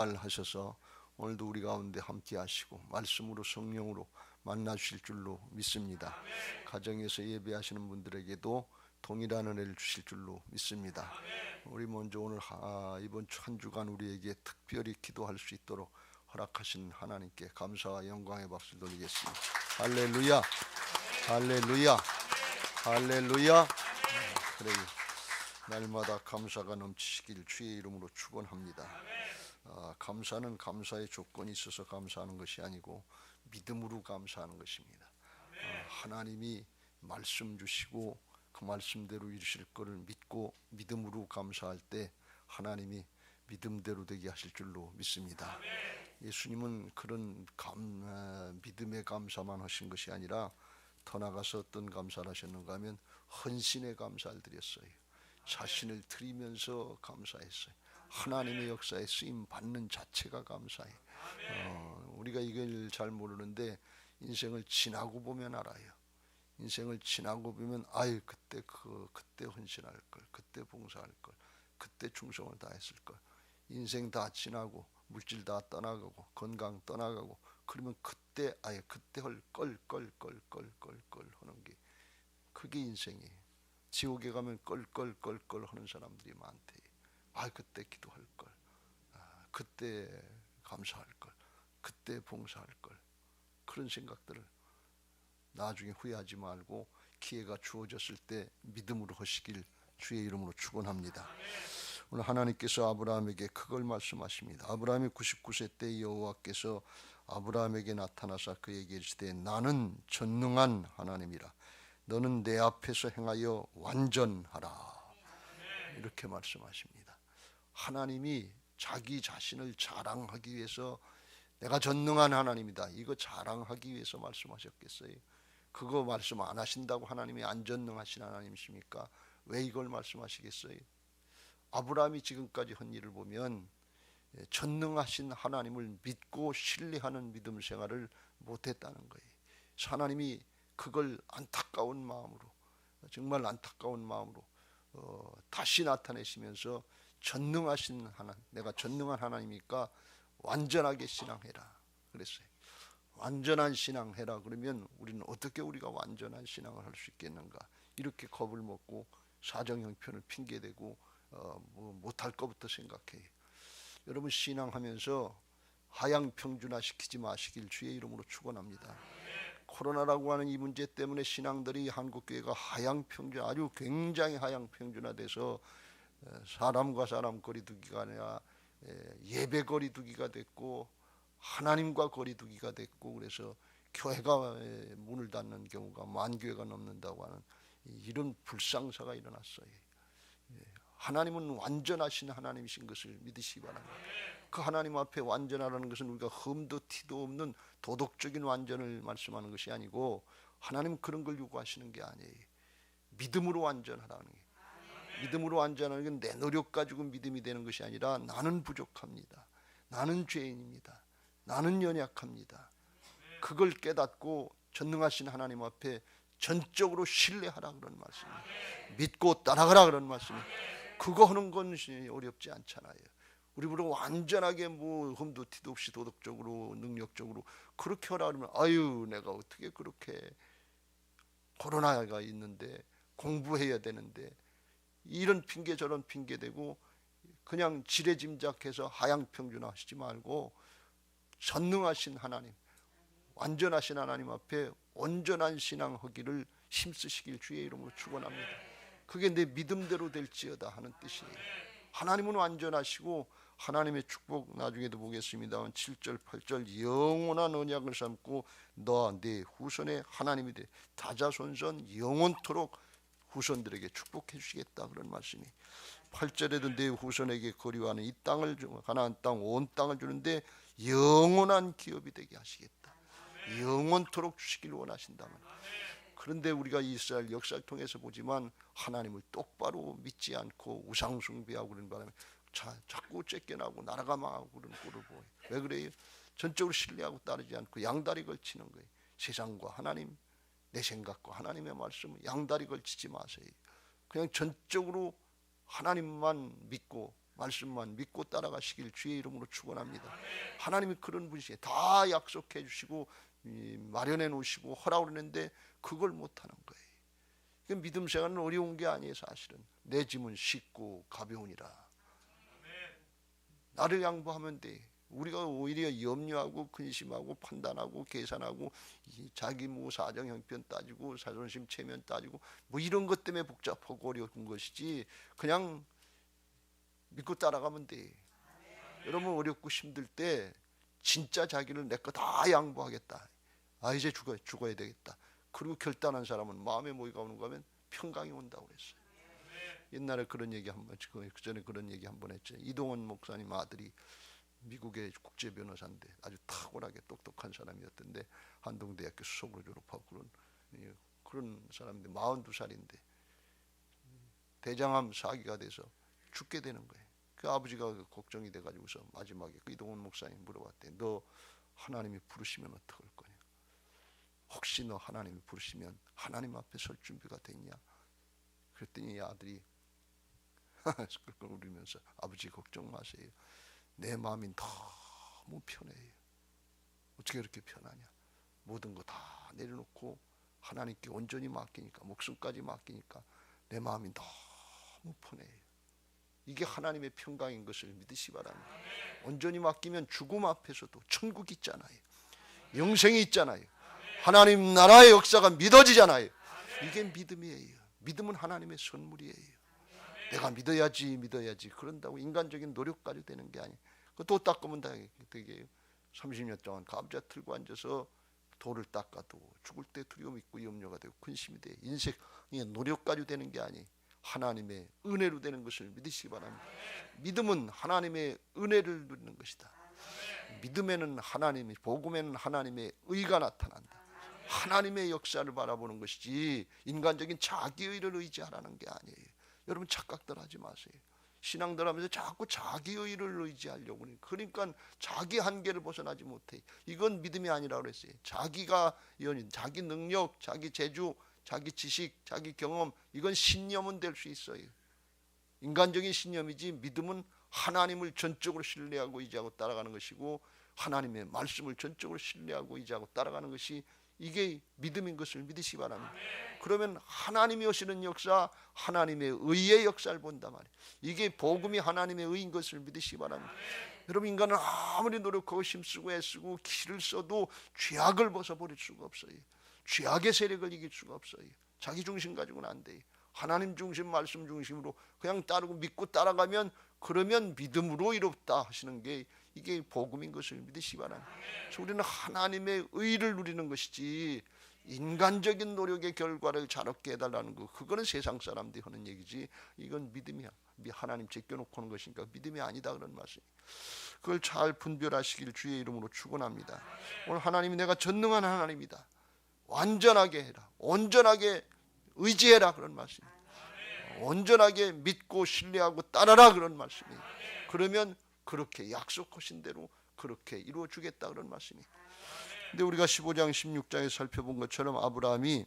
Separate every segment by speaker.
Speaker 1: 하셔서 오늘도 우리 가운데 함께 하시고 말씀으로 성령으로 만나 주실 줄로 믿습니다. 가정에서 예배하시는 분들에게도 동일한 은혜를 주실 줄로 믿습니다. 우리 먼저 오늘 이번 한 주간 우리에게 특별히 기도할 수 있도록 허락하신 하나님께 감사와 영광의 박수 돌리겠습니다. 할렐루야, 할렐루야, 할렐루야. 그래요. 날마다 감사가 넘치시길 주의 이름으로 축원합니다. 감사는 감사의 조건이 있어서 감사하는 것이 아니고 믿음으로 감사하는 것입니다. 하나님이 말씀 주시고 그 말씀대로 이루실 것을 믿고 믿음으로 감사할 때 하나님이 믿음대로 되게 하실 줄로 믿습니다. 예수님은 그런 믿음의 감사만 하신 것이 아니라 더 나아가서 어떤 감사를 하셨는가 하면 헌신의 감사를 드렸어요. 자신을 드리면서 감사했어요. 하나님의 역사에 쓰임 받는 자체가 감사해요. 우리가 이걸 잘 모르는데 인생을 지나고 보면 알아요. 인생을 지나고 보면 아유 그때 헌신할 걸, 그때 봉사할 걸, 그때 충성을 다했을 걸. 인생 다 지나고 물질 다 떠나가고 건강 떠나가고 그러면 그때 할 걸 하는 게 그게 인생이에요. 지옥에 가면 걸 하는 사람들이 많대. 그때 기도할 걸, 그때 감사할 걸, 그때 봉사할 걸. 그런 생각들을 나중에 후회하지 말고 기회가 주어졌을 때 믿음으로 하시길 주의 이름으로 축원합니다. 오늘 하나님께서 아브라함에게 그걸 말씀하십니다. 아브라함이 99세 때 여호와께서 아브라함에게 나타나사 그에게 이르시되 나는 전능한 하나님이라 너는 내 앞에서 행하여 완전하라. 이렇게 말씀하십니다. 하나님이 자기 자신을 자랑하기 위해서 내가 전능한 하나님이다 이거 자랑하기 위해서 말씀하셨겠어요? 그거 말씀 안 하신다고 하나님이 안 전능하신 하나님이십니까? 왜 이걸 말씀하시겠어요? 아브라함이 지금까지 한 일을 보면 전능하신 하나님을 믿고 신뢰하는 믿음 생활을 못했다는 거예요. 하나님이 그걸 안타까운 마음으로, 정말 안타까운 마음으로 다시 나타내시면서 전능하신 하나님, 내가 전능한 하나님이니까 완전하게 신앙해라 그랬어요. 완전한 신앙해라 그러면 우리는 어떻게 우리가 완전한 신앙을 할 수 있겠는가? 이렇게 겁을 먹고 사정형편을 핑계대고 못할 것부터 생각해요. 여러분 신앙하면서 하향평준화 시키지 마시길 주의 이름으로 축원합니다. 코로나라고 하는 이 문제 때문에 신앙들이 한국교회가 하향평준, 아주 굉장히 하향평준화돼서 사람과 사람 거리두기가 아니라 예배 거리두기가 됐고 하나님과 거리두기가 됐고 그래서 교회가 문을 닫는 경우가 만 교회가 넘는다고 하는 이런 불상사가 일어났어요. 하나님은 완전하신 하나님이신 것을 믿으시기 바랍니다. 그 하나님 앞에 완전하라는 것은 우리가 흠도 티도 없는 도덕적인 완전을 말씀하는 것이 아니고 하나님은 그런 걸 요구하시는 게 아니에요. 믿음으로 완전하라는 게. 믿음으로 완전하는 건 내 노력 가지고 믿음이 되는 것이 아니라 나는 부족합니다. 나는 죄인입니다. 나는 연약합니다. 그걸 깨닫고 전능하신 하나님 앞에 전적으로 신뢰하라 그런 말씀입니다. 믿고 따라가라 그런 말씀입니다. 그거 하는 건 어렵지 않잖아요. 우리 물론 완전하게 흠도 티도 없이 도덕적으로 능력적으로 그렇게 하라 그러면 아유 내가 어떻게 그렇게 코로나가 있는데 공부해야 되는데 이런 핑계 저런 핑계 대고 그냥 지레짐작해서 하향평준화 하시지 말고 전능하신 하나님, 완전하신 하나님 앞에 온전한 신앙하기를 힘쓰시길 주의 이름으로 축원합니다. 그게 내 믿음대로 될지어다 하는 뜻이에요. 하나님은 완전하시고 하나님의 축복 나중에도 보겠습니다. 7절 8절 영원한 언약을 삼고 너와 네 후손의 하나님이 돼 다자손손 영원토록 후손들에게 축복해 주시겠다 그런 말씀이 8절에도 내 후손에게 거류하는 이 땅을 가나안 땅 온 땅을 주는데 영원한 기업이 되게 하시겠다. 영원토록 주시길 원하신다면. 그런데 우리가 이스라엘 역사를 통해서 보지만 하나님을 똑바로 믿지 않고 우상 숭배하고 그런 바람에 자꾸 쫓겨나고 나라가 망하고 그런 꼴을 보여요. 왜 그래요? 전적으로 신뢰하고 따르지 않고 양다리 걸치는 거예요. 세상과 하나님, 내 생각과 하나님의 말씀 양다리 걸치지 마세요. 그냥 전적으로 하나님만 믿고 말씀만 믿고 따라가시길 주의 이름으로 축원합니다. 하나님이 그런 분이시에요. 다 약속해 주시고 마련해 놓으시고 허락을 했는데 그걸 못하는 거예요. 믿음 생활은 어려운 게 아니에요. 사실은 내 짐은 쉽고 가벼우니라. 나를 양보하면 돼. 우리가 오히려 염려하고 근심하고 판단하고 계산하고 자기 뭐 사정 형편 따지고 자존심 체면 따지고 뭐 이런 것 때문에 복잡하고 어려운 것이지, 그냥 믿고 따라가면 돼. 여러분 어렵고 힘들 때 진짜 자기를 내 거 다 양보하겠다. 이제 죽어야 되겠다. 그리고 결단한 사람은 마음에 뭐가 오는가 하면 평강이 온다고 그랬어요. 옛날에 그런 얘기 한번, 그 전에 그런 얘기 한번 했죠. 이동원 목사님 아들이 미국의 국제 변호사인데 아주 탁월하게 똑똑한 사람이었던데 한동대학교 수석으로 졸업하고 그런 사람인데 42살인데 대장암 사기가 돼서 죽게 되는 거예요. 그 아버지가 걱정이 돼가지고서 마지막에 그 이동원 목사님 물어봤대. 너 하나님이 부르시면 어떡할 거냐? 혹시 너 하나님이 부르시면 하나님 앞에 설 준비가 됐냐? 그랬더니 이 아들이 그걸 울면서 아버지 걱정 마세요. 내 마음이 너무 편해요. 어떻게 그렇게 편하냐? 모든 거 다 내려놓고 하나님께 온전히 맡기니까, 목숨까지 맡기니까 내 마음이 너무 편해요. 이게 하나님의 평강인 것을 믿으시 바랍니다. 온전히 맡기면 죽음 앞에서도 천국이 있잖아요. 영생이 있잖아요. 하나님 나라의 역사가 믿어지잖아요. 이게 믿음이에요. 믿음은 하나님의 선물이에요. 내가 믿어야지 그런다고 인간적인 노력까지 되는 게 아니에요. 또 닦으면 되게 30년 동안 감자 틀고 앉아서 돌을 닦아도 죽을 때 두려움 있고 염려가 되고 근심이 돼. 인생의 노력까지 되는 게 아니에요. 하나님의 은혜로 되는 것을 믿으시기 바랍니다. 믿음은 하나님의 은혜를 누리는 것이다. 믿음에는 하나님의, 복음에는 하나님의 의가 나타난다. 하나님의 역사를 바라보는 것이지 인간적인 자기의를 의지하라는 게 아니에요. 여러분 착각들 하지 마세요. 신앙들 하면서 자꾸 자기의를 의지하려고 해요. 그러니까 자기 한계를 벗어나지 못해. 이건 믿음이 아니라고 그랬어요. 자기가 자기 능력, 자기 재주, 자기 지식, 자기 경험, 이건 신념은 될 수 있어요. 인간적인 신념이지 믿음은 하나님을 전적으로 신뢰하고 의지하고 따라가는 것이고 하나님의 말씀을 전적으로 신뢰하고 의지하고 따라가는 것이 이게 믿음인 것을 믿으시기 바랍니다. 그러면 하나님이 하시는 역사, 하나님의 의의 역사를 본단 말이에요. 이게 복음이 하나님의 의인 것을 믿으시기 바랍니다. 여러분 인간은 아무리 노력하고 힘쓰고 애쓰고 길을 써도 죄악을 벗어버릴 수가 없어요. 죄악의 세력을 이길 수가 없어요. 자기 중심 가지고는 안 돼요. 하나님 중심, 말씀 중심으로 그냥 따르고 믿고 따라가면 그러면 믿음으로 이롭다 하시는 게 이게 복음인 것을 믿으시기 바랍니다. 그래서 우리는 하나님의 의를 누리는 것이지 인간적인 노력의 결과를 잘 얻게 해달라는 거, 그거는 세상 사람들이 하는 얘기지 이건 믿음이야. 하나님 제껴놓고 하는 것이니까 믿음이 아니다 그런 말이에요. 그걸 잘 분별하시길 주의 이름으로 축원합니다. 오늘 하나님이 내가 전능한 하나님이다. 완전하게 해라. 온전하게 의지해라 그런 말씀입니다. 온전하게 믿고 신뢰하고 따라라 그런 말씀이에요. 그러면 그렇게 약속하신 대로 그렇게 이루어 주겠다 그런 말씀이에요. 근데 우리가 15장 16장에 살펴본 것처럼 아브라함이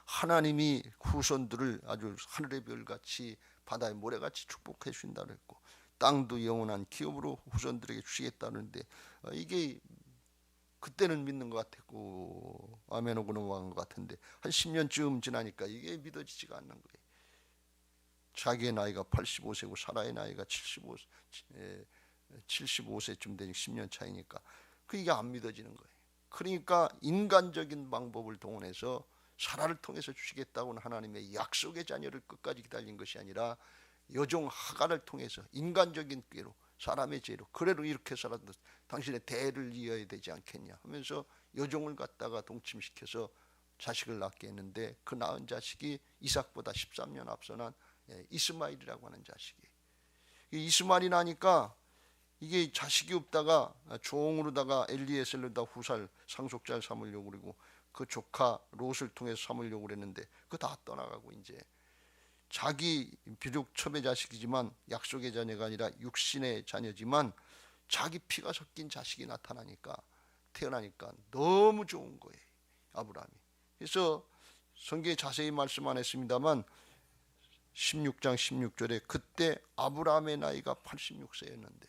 Speaker 1: 하나님이 후손들을 아주 하늘의 별같이 바다의 모래같이 축복해 주신다고 했고 땅도 영원한 기업으로 후손들에게 주시겠다는데 이게 그때는 믿는 것 같았고 아멘하고 넘어간 것 같은데 한 10년쯤 지나니까 이게 믿어지지가 않는 거예요. 자기의 나이가 85세고 사라의 나이가 75세쯤 되니 10년 차이니까 이게 안 믿어지는 거예요. 그러니까 인간적인 방법을 동원해서 사라를 통해서 주시겠다고는 하나님의 약속의 자녀를 끝까지 기다린 것이 아니라 여종 하갈을 통해서 인간적인 꾀로 사람의 죄로 그래도 이렇게 살아도 당신의 대를 이어야 되지 않겠냐 하면서 여종을 갖다가 동침시켜서 자식을 낳게 했는데 그 낳은 자식이 이삭보다 13년 앞서난 이스마엘이라고 하는 자식이에요. 이스마엘이 나니까 이게 자식이 없다가 종으로다가 엘리에셀로다 후살 상속자를 삼으려고 그러고 그 조카 롯을 통해서 삼으려고 그랬는데 그거 다 떠나가고 이제 자기 비록 첩의 자식이지만 약속의 자녀가 아니라 육신의 자녀지만 자기 피가 섞인 자식이 나타나니까 태어나니까 너무 좋은 거예요 아브라함이. 그래서 성경에 자세히 말씀 안 했습니다만 16장 16절에 그때 아브라함의 나이가 86세였는데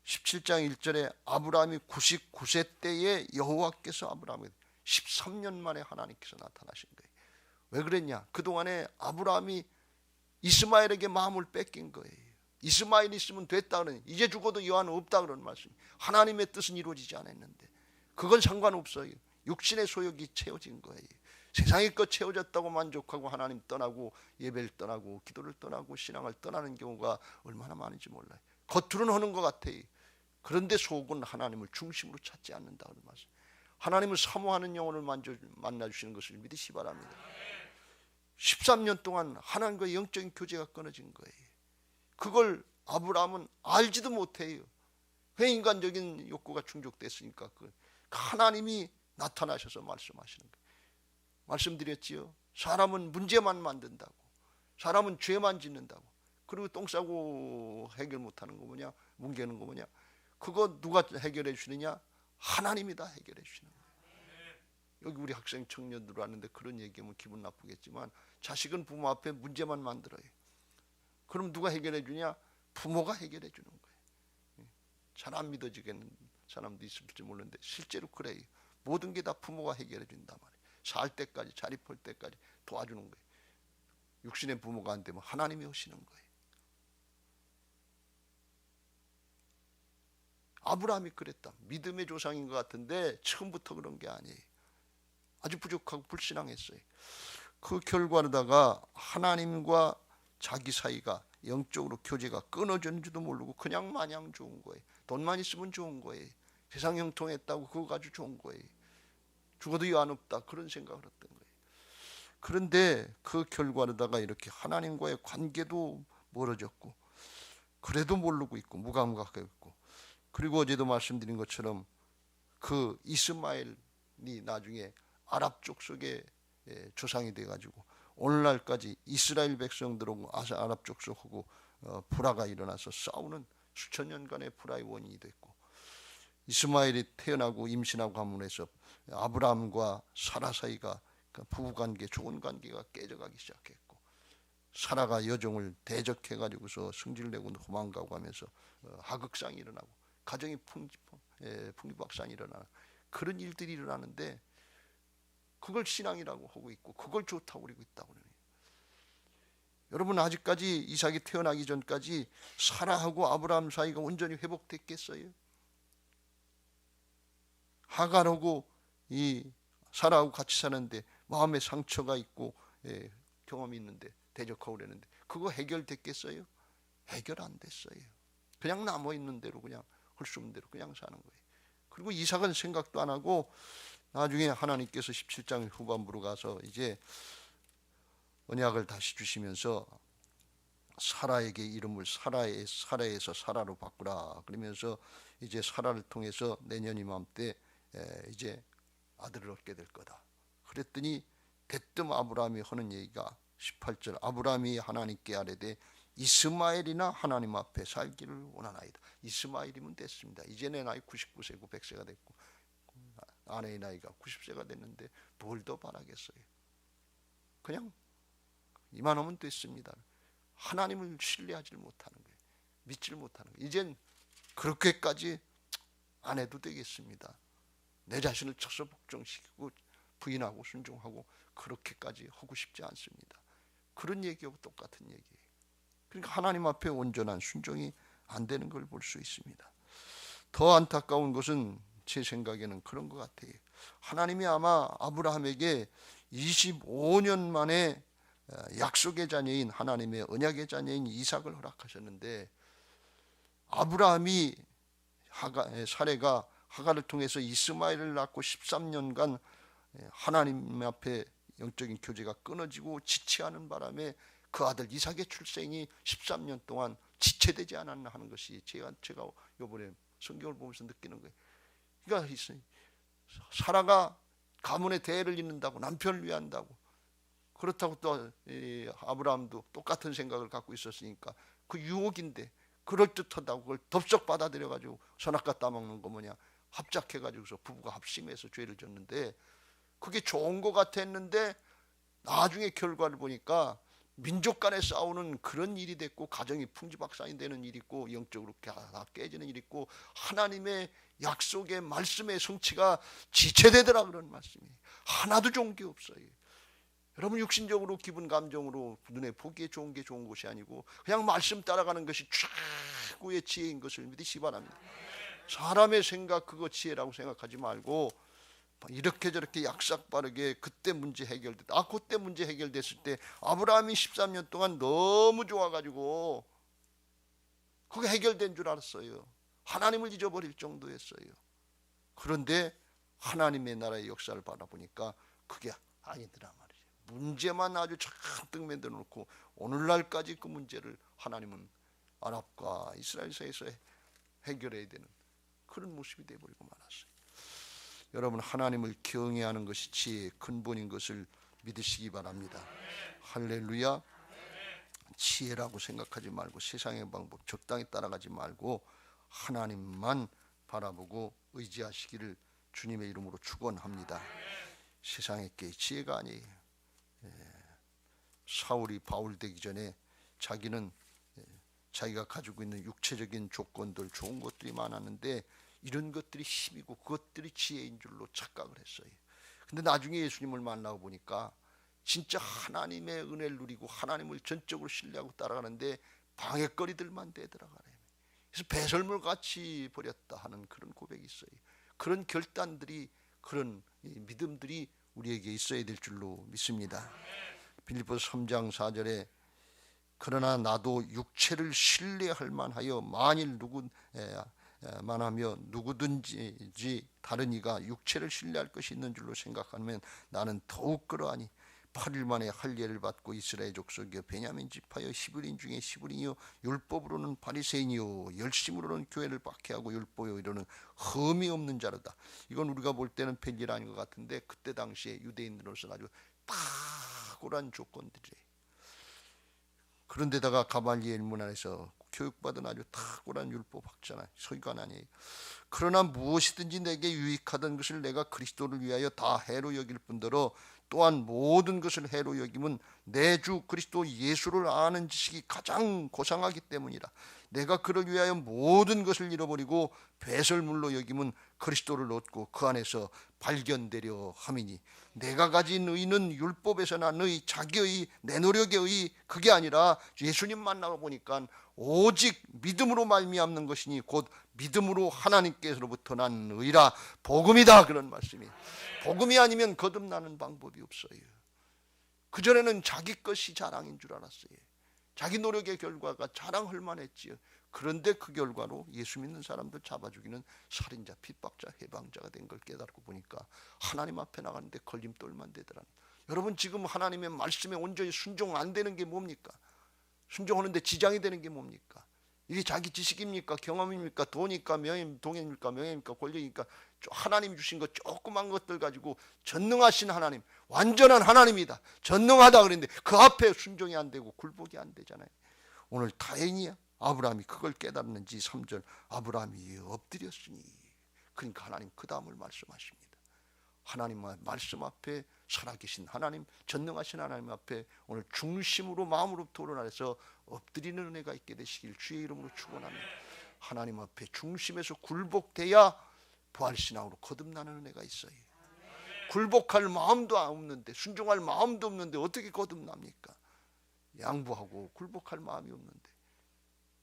Speaker 1: 17장 1절에 아브라함이 99세 때에 여호와께서 아브라함에게 13년 만에 하나님께서 나타나신 거예요. 왜 그랬냐? 그동안에 아브라함이 이스마엘에게 마음을 뺏긴 거예요. 이스마엘 있으면 됐다 그러니 이제 죽어도 여한 없다 그런 말씀. 하나님의 뜻은 이루어지지 않았는데 그건 상관없어요. 육신의 소욕이 채워진 거예요. 세상의 것 채워졌다고 만족하고 하나님 떠나고 예배를 떠나고 기도를 떠나고 신앙을 떠나는 경우가 얼마나 많은지 몰라요. 겉으로는 하는 것 같아요. 그런데 속은 하나님을 중심으로 찾지 않는다 그런 말씀. 하나님을 사모하는 영혼을 만나주시는 것을 믿으시 바랍니다. 13년 동안 하나님과의 영적인 교제가 끊어진 거예요. 그걸 아브라함은 알지도 못해요. 왜 인간적인 욕구가 충족됐으니까 하나님이 나타나셔서 말씀하시는 거예요. 말씀드렸지요. 사람은 문제만 만든다고, 사람은 죄만 짓는다고, 그리고 똥 싸고 해결 못하는 거 뭐냐, 뭉개는 거 뭐냐, 그거 누가 해결해 주느냐? 하나님이 다 해결해 주시는 거예요. 여기 우리 학생 청년들 왔는데 그런 얘기하면 기분 나쁘겠지만 자식은 부모 앞에 문제만 만들어요. 그럼 누가 해결해 주냐? 부모가 해결해 주는 거예요. 잘 안 믿어지겠는 사람도 있을지 모르는데 실제로 그래요. 모든 게 다 부모가 해결해 준단 말이에요. 살 때까지, 자립할 때까지 도와주는 거예요. 육신의 부모가 안 되면 하나님이 하시는 거예요. 아브라함이 그랬다. 믿음의 조상인 것 같은데 처음부터 그런 게 아니에요. 아주 부족하고 불신앙했어요. 그 결과로다가 하나님과 자기 사이가 영적으로 교제가 끊어졌는지도 모르고 그냥 마냥 좋은 거예요. 돈만 있으면 좋은 거예요. 세상 형통했다고 그거 가지고 좋은 거예요. 죽어도 여한 없다 그런 생각을 했던 거예요. 그런데 그 결과로다가 이렇게 하나님과의 관계도 멀어졌고 그래도 모르고 있고 무감각했고, 그리고 어제도 말씀드린 것처럼 그 이스마엘이 나중에 아랍 족속의 조상이 돼가지고 오늘날까지 이스라엘 백성들하고 아랍 족속하고 불화가 일어나서 싸우는 수천 년간의 불화의 원인이 됐고, 이스마엘이 태어나고 임신하고 가문에서 아브라함과 사라 사이가 부부관계, 좋은 관계가 깨져가기 시작했고, 사라가 여종을 대적해가지고서 승질내고 도망가고 하면서 하극상이 일어나고 가정이 풍비박산이 일어나는 그런 일들이 일어나는데 그걸 신앙이라고 하고 있고 그걸 좋다고 그러고 있다고 그래요. 여러분, 아직까지 이삭이 태어나기 전까지 사라하고 아브라함 사이가 온전히 회복됐겠어요? 하갈하고 이 사라하고 같이 사는데 마음에 상처가 있고 경험이 있는데 대적하고 그랬는데 그거 해결됐겠어요? 해결 안 됐어요. 그냥 남아있는 대로 그냥 할 수 없는 대로 그냥 사는 거예요. 그리고 이삭은 생각도 안 하고 나중에 하나님께서 17장 후반부로 가서 이제 언약을 다시 주시면서 사라에게 이름을 사라에서 사라로 바꾸라 그러면서 이제 사라를 통해서 내년 이맘때 이제 아들을 얻게 될 거다. 그랬더니 대뜸 아브라함이 하는 얘기가 18절, 아브라함이 하나님께 아뢰되 이스마엘이나 하나님 앞에 살기를 원하나이다. 이스마엘이면 됐습니다. 이제 내 나이 99세고 100세가 됐고 아내의 나이가 90세가 됐는데 뭘 더 바라겠어요. 그냥 이만하면 됐습니다. 하나님을 신뢰하지 못하는 거예요. 믿지 못하는 거예요. 이젠 그렇게까지 안 해도 되겠습니다. 내 자신을 쳐서 복종시키고 부인하고 순종하고 그렇게까지 하고 싶지 않습니다. 그런 얘기하고 똑같은 얘기예요. 그러니까 하나님 앞에 온전한 순종이 안 되는 걸 볼 수 있습니다. 더 안타까운 것은 제 생각에는 그런 것 같아요. 하나님이 아마 아브라함에게 25년 만에 약속의 자녀인 하나님의 언약의 자녀인 이삭을 허락하셨는데, 아브라함이 사레가 하갈을 통해서 이스마엘을 낳고 13년간 하나님 앞에 영적인 교제가 끊어지고 지체하는 바람에 그 아들 이삭의 출생이 13년 동안 지체되지 않았나 하는 것이 제가 이번에 성경을 보면서 느끼는 거예요. 그러니까 사라가 가문의 대를 잇는다고, 남편을 위한다고, 그렇다고 또 아브라함도 똑같은 생각을 갖고 있었으니까 그 유혹인데 그럴듯하다고 그걸 덥석 받아들여가지고 선악과 따먹는 거 뭐냐, 합작해가지고서 부부가 합심해서 죄를 졌는데 그게 좋은 것 같았는데 나중에 결과를 보니까 민족 간에 싸우는 그런 일이 됐고, 가정이 풍지박산이 되는 일이 있고, 영적으로 다 깨지는 일이 있고, 하나님의 약속의 말씀의 성취가 지체되더라 그런 말씀이 하나도 좋은 게 없어요. 여러분, 육신적으로 기분 감정으로 눈에 보기에 좋은 게 좋은 것이 아니고 그냥 말씀 따라가는 것이 최고의 지혜인 것을 믿으시기 바랍니다. 사람의 생각, 그거 지혜라고 생각하지 말고 이렇게 저렇게 약삭빠르게 그때 문제 해결됐다. 그때 문제 해결됐을 때 아브라함이 13년 동안 너무 좋아가지고 그게 해결된 줄 알았어요. 하나님을 잊어버릴 정도였어요. 그런데 하나님의 나라의 역사를 바라보니까 그게 아니더라 말이에요. 문제만 아주 잔뜩 만들어 놓고 오늘날까지 그 문제를 하나님은 아랍과 이스라엘 사이에서 해결해야 되는 그런 모습이 되어버리고 말았어요. 여러분, 하나님을 경외하는 것이 지혜의 근본인 것을 믿으시기 바랍니다. 할렐루야. 지혜라고 생각하지 말고 세상의 방법 적당히 따라가지 말고 하나님만 바라보고 의지하시기를 주님의 이름으로 축원합니다. 세상의 게 지혜가 아니에요. 사울이 바울 되기 전에 자기는 자기가 가지고 있는 육체적인 조건들, 좋은 것들이 많았는데 이런 것들이 힘이고 그것들이 지혜인 줄로 착각을 했어요. 근데 나중에 예수님을 만나고 보니까 진짜 하나님의 은혜를 누리고 하나님을 전적으로 신뢰하고 따라가는데 방해거리들만 되더라고요. 그래서 배설물 같이 버렸다 하는 그런 고백이 있어요. 그런 결단들이, 그런 믿음들이 우리에게 있어야 될 줄로 믿습니다. 빌립보서 3장 4절에 그러나 나도 육체를 신뢰할 만하여 만일 만하며 누구든지 다른 이가 육체를 신뢰할 것이 있는 줄로 생각하면 나는 더욱 그러하니 8일 만에 할례를 받고 이스라엘 족속이여 베냐민 지파여 히브리인 중에 히브리인이요 율법으로는 바리새인이요 열심으로는 교회를 박해하고 율법이요 이로는 흠이 없는 자로다. 이건 우리가 볼 때는 별일 아닌 것 같은데 그때 당시에 유대인으로서는 아주 탁월한 조건들이에요. 그런데다가 가말리엘 문안에서 교육받은 아주 탁월한 율법학자나 서기관 아니에요. 그러나 무엇이든지 내게 유익하던 것을 내가 그리스도를 위하여 다 해로 여길 뿐더러 또한 모든 것을 해로 여김은 내 주 그리스도 예수를 아는 지식이 가장 고상하기 때문이라. 내가 그를 위하여 모든 것을 잃어버리고 배설물로 여김은 그리스도를 얻고 그 안에서 발견되려 함이니 내가 가진 의는 율법에서나 너희 자기의 내 노력의 의 그게 아니라 예수님 만나고 보니까 오직 믿음으로 말미암는 것이니 곧 믿음으로 하나님께서로부터 난 의라. 복음이다 그런 말씀이. 복음이 아니면 거듭나는 방법이 없어요. 그전에는 자기 것이 자랑인 줄 알았어요. 자기 노력의 결과가 자랑할 만했지요. 그런데 그 결과로 예수 믿는 사람들 잡아 죽이는 살인자, 핍박자, 해방자가 된 걸 깨닫고 보니까 하나님 앞에 나가는데 걸림돌만 되더라. 여러분, 지금 하나님의 말씀에 온전히 순종 안 되는 게 뭡니까? 순종하는데 지장이 되는 게 뭡니까? 이게 자기 지식입니까? 경험입니까? 돈입니까? 동행입니까? 명예입니까? 권력입니까? 하나님 주신 것 조그만 것들 가지고 전능하신 하나님, 완전한 하나님이다, 전능하다 그랬는데 그 앞에 순종이 안 되고 굴복이 안 되잖아요. 오늘 다행이야. 아브라함이 그걸 깨달았는지 3절 아브라함이 엎드렸으니, 그러니까 하나님 그 다음을 말씀하십니다. 하나님의 말씀 앞에 살아계신 하나님, 전능하신 하나님 앞에 오늘 중심으로 마음으로 토론하여서 엎드리는 은혜가 있게 되시길 주의 이름으로 축원합니다. 하나님 앞에 중심에서 굴복돼야 부활신앙으로 거듭나는 은혜가 있어요. 굴복할 마음도 없는데, 순종할 마음도 없는데 어떻게 거듭납니까? 양보하고 굴복할 마음이 없는데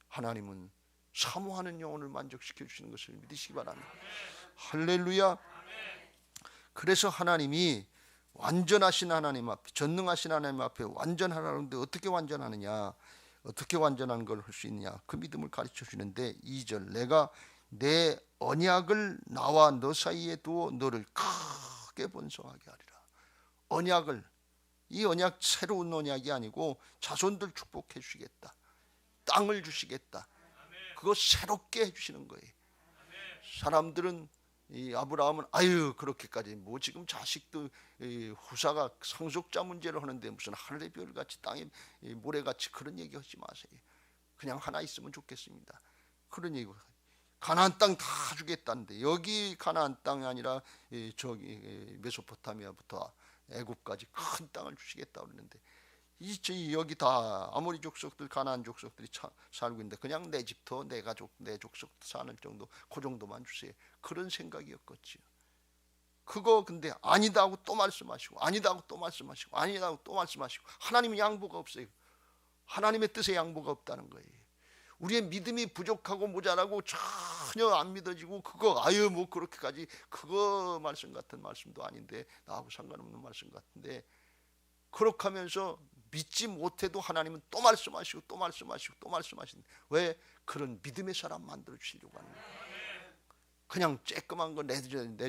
Speaker 1: 하나님은 사모하는 영혼을 만족시켜 주시는 것을 믿으시기 바랍니다. 할렐루야. 그래서 하나님이 완전하신 하나님 앞에, 전능하신 하나님 앞에 완전하라는데 어떻게 완전하느냐, 어떻게 완전한 걸 할 수 있느냐, 그 믿음을 가르쳐 주는데 2절 내가 내 언약을 나와 너 사이에 두어 너를 크게 번성하게 하리라. 언약을, 이 언약 새로운 언약이 아니고 자손들 축복해 주시겠다, 땅을 주시겠다, 그거 새롭게 해주시는 거예요. 사람들은 이 아브라함은 아유 그렇게까지 뭐 지금 자식도 후사가 상속자 문제를 하는데 무슨 하늘의 별같이 땅의 모래같이 그런 얘기 하지 마세요. 그냥 하나 있으면 좋겠습니다. 그런 얘기. 가나안 땅 다 주겠다는데 여기 가나안 땅이 아니라 저기 메소포타미아부터 애굽까지 큰 땅을 주시겠다 그러는데 여기 다 아모리 족속들, 가나안 족속들이 살고 있는데 그냥 내 집터, 내 가족, 내 족속 사는 정도, 그 정도만 주세요. 그런 생각이었겠지요. 그거 근데 아니다 하고 또 말씀하시고, 아니다 하고 또 말씀하시고, 아니다 하고 또 말씀하시고, 하나님은 양보가 없어요. 하나님의 뜻에 양보가 없다는 거예요. 우리의 믿음이 부족하고 모자라고 전혀 안 믿어지고, 그거 아유 뭐 그렇게까지, 그거 말씀 같은 말씀도 아닌데, 나하고 상관없는 말씀 같은데, 그렇게 하면서 믿지 못해도 하나님은 또 말씀하시고 또 말씀하시고 또 말씀하시는데, 왜? 그런 믿음의 사람 만들어 주시려고 하는 거예요. 그냥 쬐끄만 거 내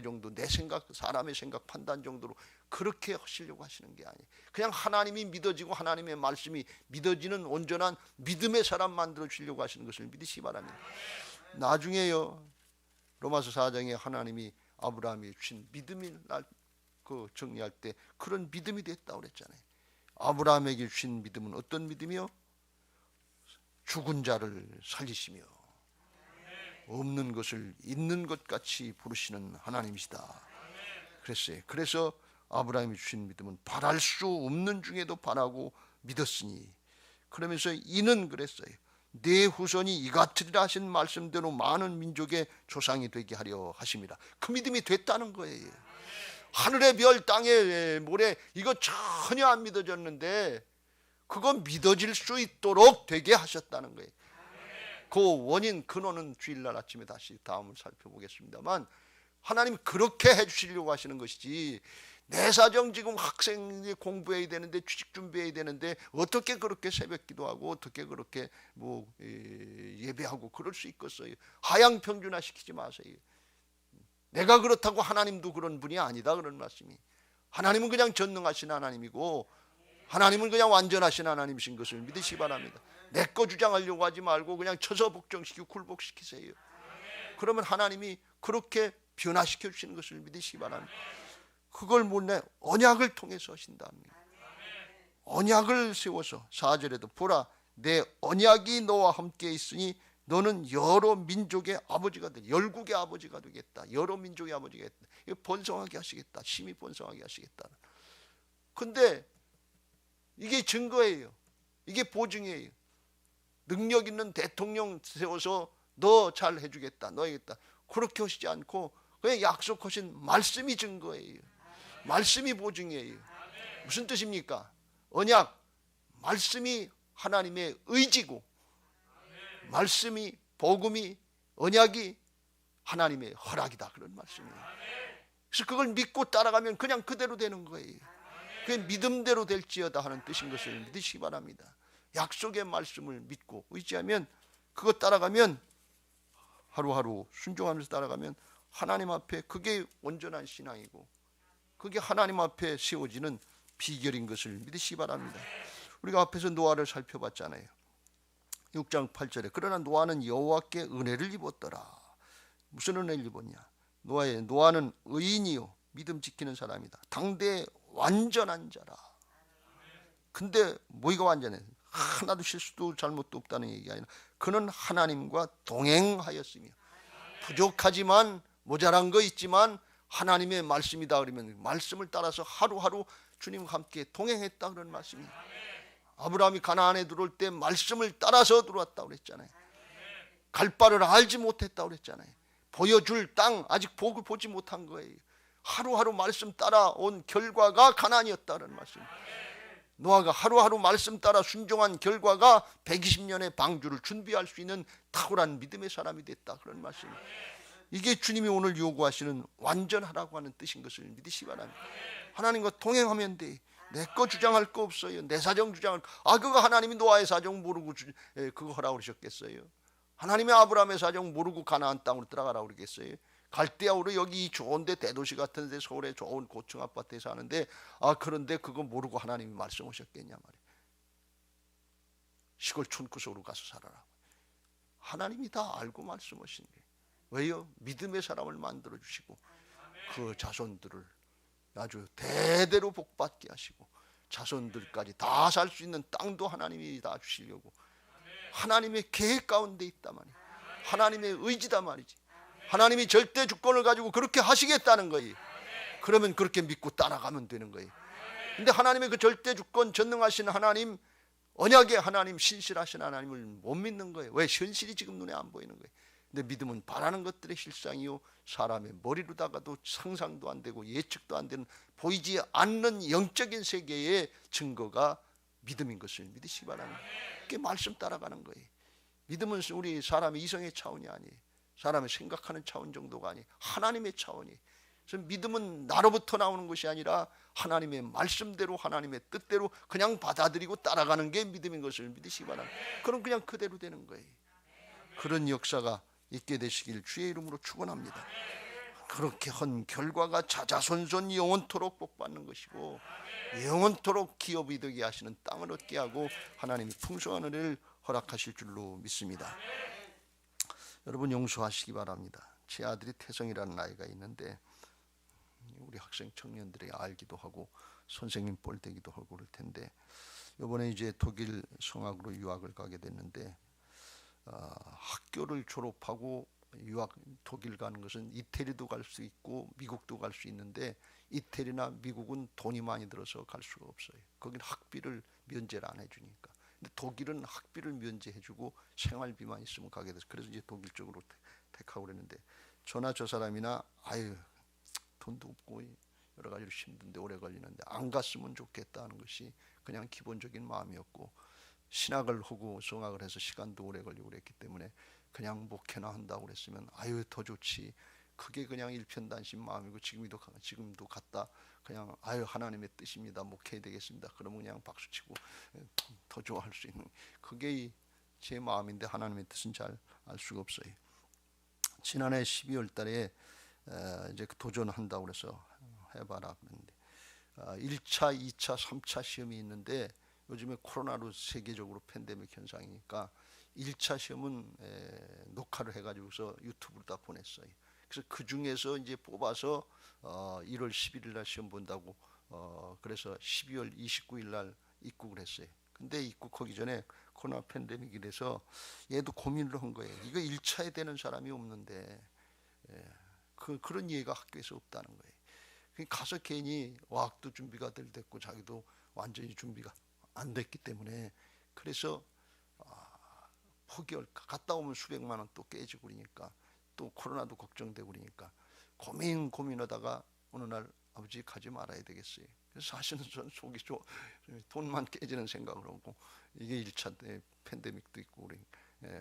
Speaker 1: 정도, 내 생각, 사람의 생각, 판단 정도로 그렇게 하시려고 하시는 게 아니에요. 그냥 하나님이 믿어지고 하나님의 말씀이 믿어지는 온전한 믿음의 사람 만들어 주시려고 하시는 것을 믿으시기 바랍니다. 나중에요, 로마서 4장에 하나님이 아브라함이 주신 믿음이 그 정리할 때 그런 믿음이 됐다고 그랬잖아요. 아브라함에게 주신 믿음은 어떤 믿음이요? 죽은 자를 살리시며 없는 것을 있는 것 같이 부르시는 하나님이시다 그랬어요. 그래서 아브라함이 주신 믿음은 바랄 수 없는 중에도 바라고 믿었으니, 그러면서 이는 그랬어요. 내 후손이 이같으리라 하신 말씀대로 많은 민족의 조상이 되게 하려 하심이라. 그 믿음이 됐다는 거예요. 하늘의 별, 땅의 모래, 이거 전혀 안 믿어졌는데 그거 믿어질 수 있도록 되게 하셨다는 거예요. 그 원인, 근원은 주일날 아침에 다시 다음을 살펴보겠습니다만, 하나님이 그렇게 해주시려고 하시는 것이지, 내 사정 지금 학생이 공부해야 되는데, 취직 준비해야 되는데 어떻게 그렇게 새벽 기도하고 어떻게 그렇게 뭐 예배하고 그럴 수 있겠어요? 하향 평준화 시키지 마세요. 내가 그렇다고 하나님도 그런 분이 아니다, 그런 말씀이. 하나님은 그냥 전능하신 하나님이고, 하나님은 그냥 완전하신 하나님이신 것을 믿으시기 바랍니다. 내 거 주장하려고 하지 말고 그냥 쳐서 복종시키고 굴복시키세요. 그러면 하나님이 그렇게 변화시켜 주시는 것을 믿으시기 바랍니다. 그걸 못내 언약을 통해서 하신답니다. 언약을 세워서 4절에도 보라, 내 언약이 너와 함께 있으니 너는 여러 민족의 아버지가 되겠다. 열국의 아버지가 되겠다. 여러 민족의 아버지가 되겠다. 이거 번성하게 하시겠다. 심히 번성하게 하시겠다. 근데 이게 증거예요. 이게 보증이에요. 능력 있는 대통령 세워서 너 잘 해주겠다, 너 해겠다, 그렇게 하시지 않고 그냥 약속하신 말씀이 증거예요. 말씀이 보증이에요. 무슨 뜻입니까? 언약, 말씀이 하나님의 의지고, 말씀이, 복음이, 언약이 하나님의 허락이다, 그런 말씀이에요. 그래서 그걸 믿고 따라가면 그냥 그대로 되는 거예요. 그게 믿음대로 될지어다 하는 뜻인 것을 믿으시기 바랍니다. 약속의 말씀을 믿고 의지하면, 그거 따라가면, 하루하루 순종하면서 따라가면 하나님 앞에 그게 온전한 신앙이고, 그게 하나님 앞에 세워지는 비결인 것을 믿으시기 바랍니다. 우리가 앞에서 노아를 살펴봤잖아요. 6장 8절에 그러나 노아는 여호와께 은혜를 입었더라. 무슨 은혜를 입었냐? 노아는 의인이요 믿음 지키는 사람이다. 당대의 완전한 자라. 근데 뭐가 완전해? 하나도 실수도 잘못도 없다는 얘기가 아니라 그는 하나님과 동행하였으며, 부족하지만 모자란 거 있지만 하나님의 말씀이다 그러면 말씀을 따라서 하루하루 주님과 함께 동행했다, 그런 말씀이에요. 아브라함이 가나안에 들어올 때 말씀을 따라서 들어왔다고 그랬잖아요. 갈 바를 알지 못했다고 그랬잖아요. 보여줄 땅 아직 보지 못한 거예요. 하루하루 말씀 따라온 결과가 가나안이었다는 말씀이에요. 노아가 하루하루 말씀 따라 순종한 결과가 120년의 방주를 준비할 수 있는 탁월한 믿음의 사람이 됐다, 그런 말씀이에요. 이게 주님이 오늘 요구하시는 완전하라고 하는 뜻인 것을 믿으시기 바랍니다. 하나님과 동행하면 돼. 내 거 주장할 거 없어요. 내 사정 주장할 거. 그거 하나님이 노아의 사정 모르고 그거 하라고 그러셨겠어요? 하나님이 아브라함의 사정 모르고 가나안 땅으로 들어가라고 그러겠어요? 갈대아우로 여기 좋은데 대도시 같은 데 서울에 좋은 고층 아파트에 사는데 그런데 그거 모르고 하나님이 말씀하셨겠냐 말이에요. 시골 촌구석으로 가서 살아라. 하나님이 다 알고 말씀하신 게 왜요? 믿음의 사람을 만들어 주시고 그 자손들을 아주 대대로 복받게 하시고 자손들까지 다 살 수 있는 땅도 하나님이 다 주시려고 하나님의 계획 가운데 있단 말이에요. 하나님의 의지다 말이지. 하나님이 절대 주권을 가지고 그렇게 하시겠다는 거예요. 그러면 그렇게 믿고 따라가면 되는 거예요. 근데 하나님의 그 절대 주권 전능하신 하나님, 언약의 하나님, 신실하신 하나님을 못 믿는 거예요. 왜? 현실이 지금 눈에 안 보이는 거예요. 근데 믿음은 바라는 것들의 실상이요, 사람의 머리로다가도 상상도 안 되고 예측도 안 되는 보이지 않는 영적인 세계의 증거가 믿음인 것을 믿으시기 바랍니다. 그게 말씀 따라가는 거예요. 믿음은 우리 사람의 이성의 차원이 아니에요. 사람의 생각하는 차원 정도가 아니에요. 하나님의 차원이에요. 그래서 믿음은 나로부터 나오는 것이 아니라 하나님의 말씀대로, 하나님의 뜻대로 그냥 받아들이고 따라가는 게 믿음인 것을 믿으시기 바랍니다. 그럼 그냥 그대로 되는 거예요. 그런 역사가 있게 되시길 주의 이름으로 축원합니다. 그렇게 한 결과가 자자손손 영원토록 복받는 것이고, 영원토록 기업이되게 하시는 땅을 얻게 하고 하나님이 풍성한 은혜를 허락하실 줄로 믿습니다. 여러분 용서하시기 바랍니다. 제 아들이 태성이라는 아이가 있는데 우리 학생 청년들이 알기도 하고 선생님 뻘되기도 하고 그럴 텐데, 이번에 이제 독일 성악으로 유학을 가게 됐는데, 학교를 졸업하고 유학 독일 가는 것은 이태리도 갈 수 있고 미국도 갈 수 있는데, 이태리나 미국은 돈이 많이 들어서 갈 수가 없어요. 거기는 학비를 면제를 안 해주니까. 근데 독일은 학비를 면제해주고 생활비만 있으면 가게 돼서, 그래서 이제 독일 쪽으로 택하고 그랬는데, 저나 저 사람이나 아유 돈도 없고 여러 가지로 힘든데 오래 걸리는데 안 갔으면 좋겠다는 것이 그냥 기본적인 마음이었고, 신학을 하고 성악을 해서 시간도 오래 걸리고 그랬기 때문에 그냥 목회나 한다고 그랬으면 아유 더 좋지, 그게 그냥 일편단심 마음이고, 지금도 갔다 그냥 아유 하나님의 뜻입니다, 목회해야 되겠습니다, 그러면 그냥 박수치고 더 좋아할 수 있는, 그게 제 마음인데 하나님의 뜻은 잘 알 수가 없어요. 지난해 12월 달에 이제 도전한다고 그래서 해봐라 그랬는데, 1차, 2차, 3차 시험이 있는데 요즘에 코로나로 세계적으로 팬데믹 현상이니까 1차 시험은 녹화를 해가지고서 유튜브로 다 보냈어요. 그래서 그 중에서 이제 뽑아서 1월 11일 날 시험 본다고, 그래서 12월 29일 날 입국을 했어요. 근데 입국하기 전에 코로나 팬데믹이 돼서 얘도 고민을 한 거예요. 이거 1차에 되는 사람이 없는데 그런 예가 학교에서 없다는 거예요. 가서 괜히 어학도 준비가 됐고 자기도 완전히 준비가 안 됐기 때문에, 그래서 포기할, 갔다 오면 수백만 원 또 깨지고 그러니까, 또 코로나도 걱정되고 그러니까 고민하다가 어느 날 아버지 가지 말아야 되겠어요. 그래서 사실은 전 속이 돈만 깨지는 생각을 하고, 이게 1차 때 팬데믹도 있고 우리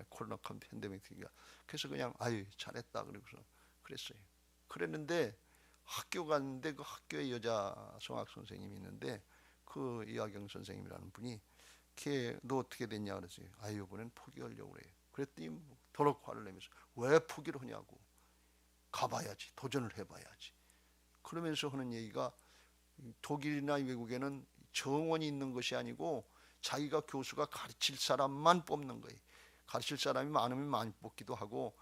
Speaker 1: 코로나 팬데믹도 있고, 그래서 그냥 아유 잘했다 그러고서 그랬어요. 그랬는데 학교 갔는데 그 학교에 여자 성악 선생님이 있는데, 그 이하경 선생님이라는 분이 걔 너 어떻게 됐냐 그랬어요. 아유 이번엔 포기하려고 그래요. 그랬더니 더럽 화를 내면서 왜 포기를 하냐고, 가봐야지, 도전을 해봐야지. 그러면서 하는 얘기가, 독일이나 외국에는 정원이 있는 것이 아니고 자기가 교수가 가르칠 사람만 뽑는 거예요. 가르칠 사람이 많으면 많이 뽑기도 하고,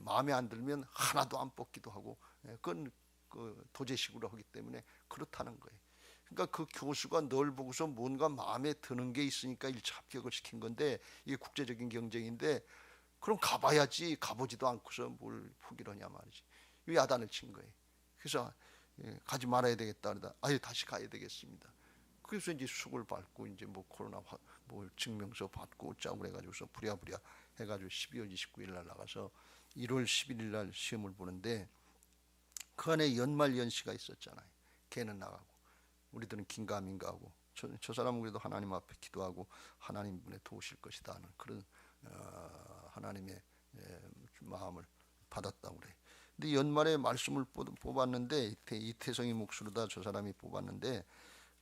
Speaker 1: 마음에 안 들면 하나도 안 뽑기도 하고, 그건 그 도제식으로 하기 때문에 그렇다는 거예요. 그러니까 그 교수가 널 보고서 뭔가 마음에 드는 게 있으니까 1차 합격을 시킨 건데, 이게 국제적인 경쟁인데, 그럼 가봐야지, 가보지도 않고서 뭘 포기를 하냐 말이지. 이 야단을 친 거예요. 그래서 가지 말아야 되겠다 그러다 아예 다시 가야 되겠습니다. 그래서 이제 수급을 받고 이제 뭐 코로나 뭐 증명서 받고 어쩌고 그래가지고서 부랴부랴 해가지고 12월 29일 날 나가서 1월 11일 날 시험을 보는데, 그 안에 연말 연시가 있었잖아요. 걔는 나가고 우리들은 긴가민가하고, 저 사람은 그래도 하나님 앞에 기도하고 하나님 분에 도우실 것이다 하는 그런 하나님의 마음을 받았다고 그래. 근데 연말에 말씀을 뽑았는데, 이태성이 몫으로다 저 사람이 뽑았는데,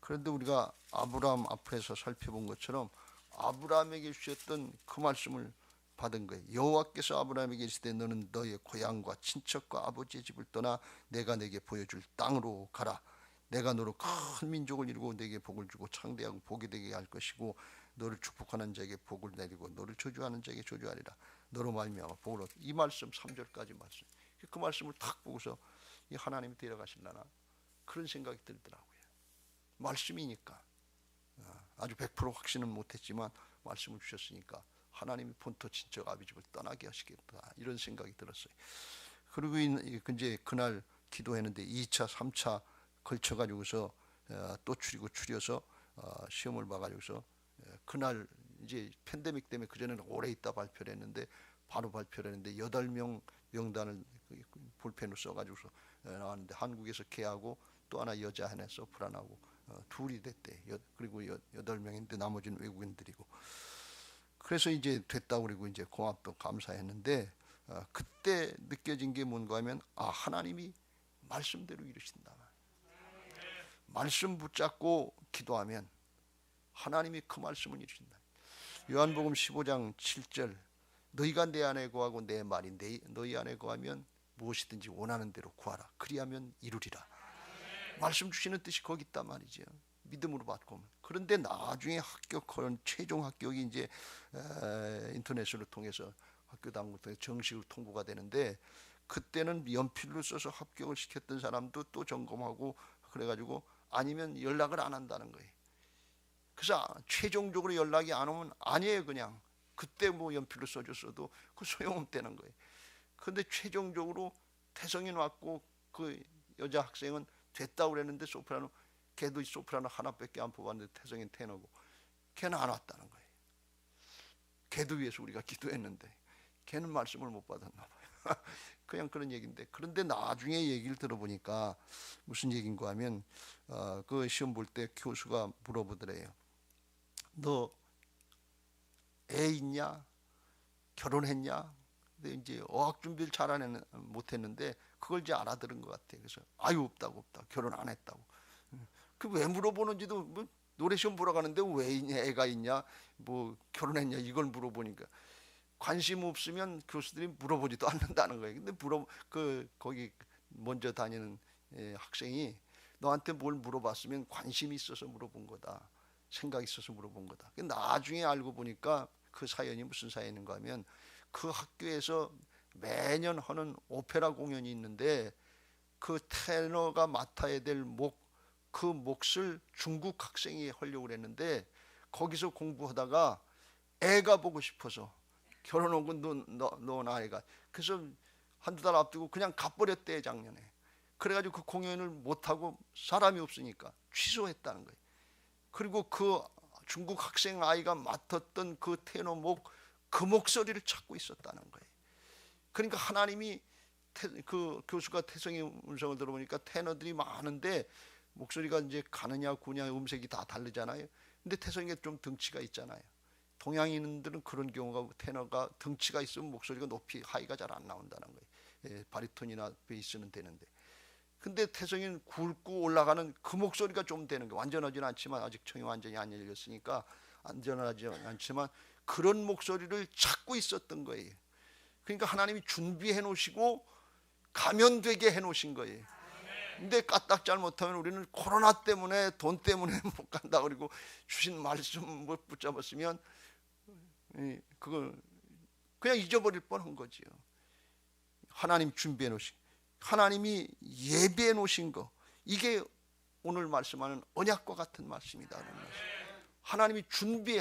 Speaker 1: 그런데 우리가 아브라함 앞에서 살펴본 것처럼 아브라함에게 주셨던 그 말씀을 받은 거예요. 여호와께서 아브라함에게 이르시되 너는 너의 고향과 친척과 아버지의 집을 떠나 내가 내게 보여줄 땅으로 가라. 내가 너로 큰 민족을 이루고 내게 복을 주고 창대하고 복이 되게 할 것이고, 너를 축복하는 자에게 복을 내리고 너를 저주하는 자에게 저주하리라. 너로 말미암아 복을 얻. 이 말씀 3절까지 말씀. 그 말씀을 탁 보고서 이 하나님이 데려가실라나 그런 생각이 들더라고요. 말씀이니까 아주 100% 확신은 못했지만 말씀을 주셨으니까 하나님이 본토 친척 아비집을 떠나게 하시겠다, 이런 생각이 들었어요. 그리고 이제 그날 기도했는데 2차 3차 걸쳐가지고서 또 추려서 시험을 봐가지고서 그날 이제 팬데믹 때문에 그전에는 오래 있다 발표를 했는데 바로 발표를 했는데 8명 명단을 볼펜으로 써가지고서 나왔는데 한국에서 걔하고 또 하나 여자 하나 소프라노하고 둘이 됐대. 그리고 8명인데 나머지는 외국인들이고. 그래서 이제 됐다고 그리고 이제 고맙다고 감사했는데 그때 느껴진 게 뭔가 하면 하나님이 말씀대로 이루신다. 말씀 붙잡고 기도하면 하나님이 그 말씀을 이루신다. 요한복음 15장 7절 너희가 내 안에 거하고 내 말이 너희 안에 거하면 무엇이든지 원하는 대로 구하라. 그리하면 이루리라. 말씀 주시는 뜻이 거기 있단 말이죠. 믿음으로 받고. 그런데 나중에 합격한 최종 합격이 이제 인터넷으로 통해서 학교 당국을 통해 정식으로 통보가 되는데 그때는 연필로 써서 합격을 시켰던 사람도 또 점검하고 그래가지고 아니면 연락을 안 한다는 거예요. 그래서 최종적으로 연락이 안 오면 아니에요. 그냥 그때 뭐 연필로 써줬어도 그 소용없다는 거예요. 그런데 최종적으로 태성이 왔고 그 여자 학생은 됐다고 그랬는데 소프라노 걔도 소프라노 하나밖에 안 뽑았는데 태성이 테너고 걔는 안 왔다는 거예요. 걔도 위해서 우리가 기도했는데 걔는 말씀을 못 받았나 봐요. 그냥 그런 얘기인데 그런데 나중에 얘기를 들어보니까 무슨 얘기인가 하면 그 시험 볼 때 교수가 물어보더래요. 너 애 있냐? 결혼했냐? 근데 이제 어학 준비를 못했는데 그걸 이제 알아들은 것 같아. 그래서 아유 없다 결혼 안 했다고. 그 왜 물어보는지도 뭐 노래 시험 보러 가는데 왜 애가 있냐? 뭐 결혼했냐? 이걸 물어보니까 관심 없으면 교수들이 물어보지도 않는다는 거예요. 근데 거기 먼저 다니는 학생이 너한테 뭘 물어봤으면 관심이 있어서 물어본 거다. 생각이 있어서 물어본 거다. 나중에 알고 보니까 그 사연이 무슨 사연인가 하면 그 학교에서 매년 하는 오페라 공연이 있는데 그 테너가 맡아야 될 그 몫을 중국 학생이 하려고 그랬는데 거기서 공부하다가 애가 보고 싶어서 결혼하고 너 나이가 그래서 한두 달 앞두고 그냥 가버렸대 작년에. 그래가지고 그 공연을 못하고 사람이 없으니까 취소했다는 거예요. 그리고 그 중국 학생 아이가 맡았던 그 테너 그 목소리를 찾고 있었다는 거예요. 그러니까 하나님이 그 교수가 태성의 음성을 들어보니까 테너들이 많은데 목소리가 이제 가느냐 구냐 음색이 다 다르잖아요. 근데 태성이가 좀 덩치가 있잖아요. 동양인들은 그런 경우가 테너가 덩치가 있으면 목소리가 높이 하이가 잘 안 나온다는 거예요. 바리톤이나 베이스는 되는데. 근데 태성이는 굵고 올라가는 그 목소리가 좀 되는 거예요. 완전하지는 않지만 아직 청이 완전히 안 열렸으니까 안전하지 않지만 그런 목소리를 찾고 있었던 거예요. 그러니까 하나님이 준비해 놓으시고 가면되게 해 놓으신 거예요. 근데 까딱 잘못하면 우리는 코로나 때문에 돈 때문에 못 간다 그리고 주신 말씀 못 붙잡았으면 그걸 그냥 잊어버릴 뻔한 거지요. 하나님 준비해 놓으신 하나님이 예비해 놓으신 거 이게 오늘 말씀하는 언약과 같은 말씀이다. 하나님이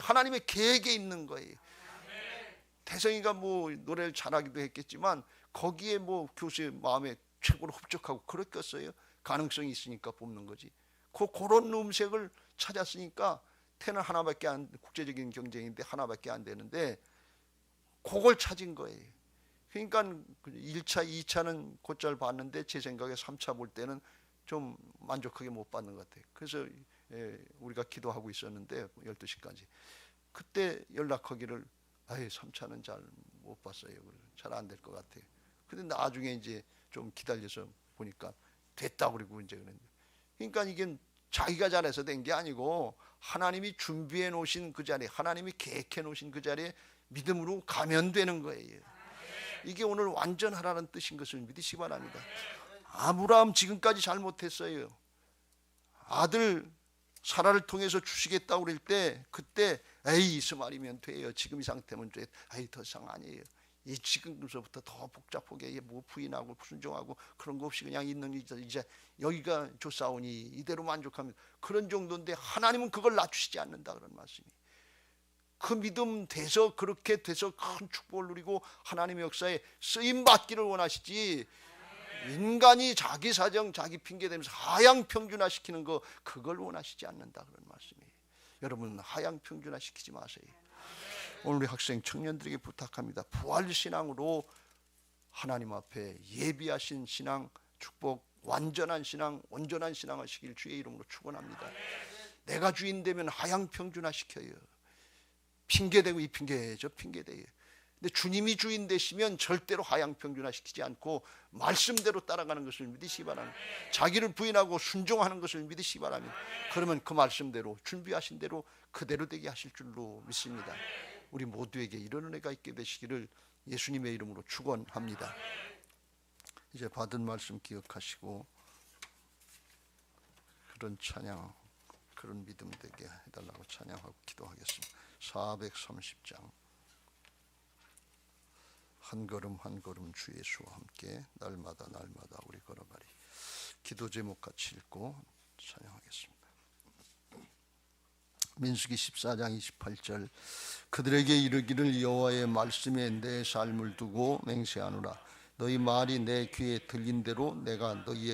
Speaker 1: 하나님의 계획에 있는 거예요. 태성이가 뭐 노래를 잘하기도 했겠지만 거기에 뭐 교수의 마음에 최고로 흡족하고 그렇겠어요. 가능성이 있으니까 뽑는 거지. 그런 음색을 찾았으니까 테너 하나밖에 국제적인 경쟁인데 하나밖에 안 되는데 그걸 찾은 거예요. 그러니까 1차, 2차는 곧잘 봤는데 제 생각에 3차 볼 때는 좀 만족하게 못 받는 것 같아요. 그래서 우리가 기도하고 있었는데 12시까지 그때 연락하기를 3차는 잘 못 봤어요. 잘 안 될 것 같아요. 근데 나중에 이제 좀 기다려서 보니까 됐다고 그러고 이제 그랬는데 그러니까 이게 자기가 잘해서 된 게 아니고 하나님이 준비해 놓으신 그 자리에 하나님이 계획해 놓으신 그 자리에 믿음으로 가면 되는 거예요. 이게 오늘 완전하라는 뜻인 것을 믿으시기 바랍니다. 아브라함 지금까지 잘못했어요. 아들 사라를 통해서 주시겠다고 그럴 때 그때 이스마엘이면 돼요. 지금 이 상태면 돼. 더 이상 아니에요. 이 지금부터 더 복잡하게 뭐 부인하고 순종하고 그런 거 없이 그냥 있는 이제 여기가 좋사오니 이대로 만족하면 그런 정도인데 하나님은 그걸 낮추시지 않는다 그런 말씀이. 그 믿음 돼서 그렇게 돼서 큰 축복을 누리고 하나님의 역사에 쓰임 받기를 원하시지 인간이 자기 사정, 자기 핑계 대면서 하향 평준화시키는 거, 그걸 원하시지 않는다, 그런 말씀이에요. 여러분, 하향 평준화시키지 마세요. 오늘 우리 학생 청년들에게 부탁합니다. 부활신앙으로 하나님 앞에 예비하신 신앙, 축복, 완전한 신앙, 온전한 신앙 하시길 주의 이름으로 축원합니다. 내가 주인 되면 하향 평준화시켜요. 핑계대고 이 핑계 저 핑계대요. 근데 주님이 주인 되시면 절대로 하향 평준화시키지 않고 말씀대로 따라가는 것을 믿으시기 바랍니다. 자기를 부인하고 순종하는 것을 믿으시기 바랍니다. 그러면 그 말씀대로 준비하신 대로 그대로 되게 하실 줄로 믿습니다. 우리 모두에게 이런 은혜가 있게 되시기를 예수님의 이름으로 축원합니다. 이제 받은 말씀 기억하시고 그런 찬양, 그런 믿음 되게 해달라고 찬양하고 기도하겠습니다. 430장. 한 걸음 한 걸음 주 예수와 함께 날마다 우리 걸어가리. 기도 제목 같이 읽고 찬양하겠습니다. 민수기 14장 28절. 그들에게 이르기를 여호와의 말씀에 내 삶을 두고 맹세하노라. 너희 말이 내 귀에 들린 대로 내가 너희에게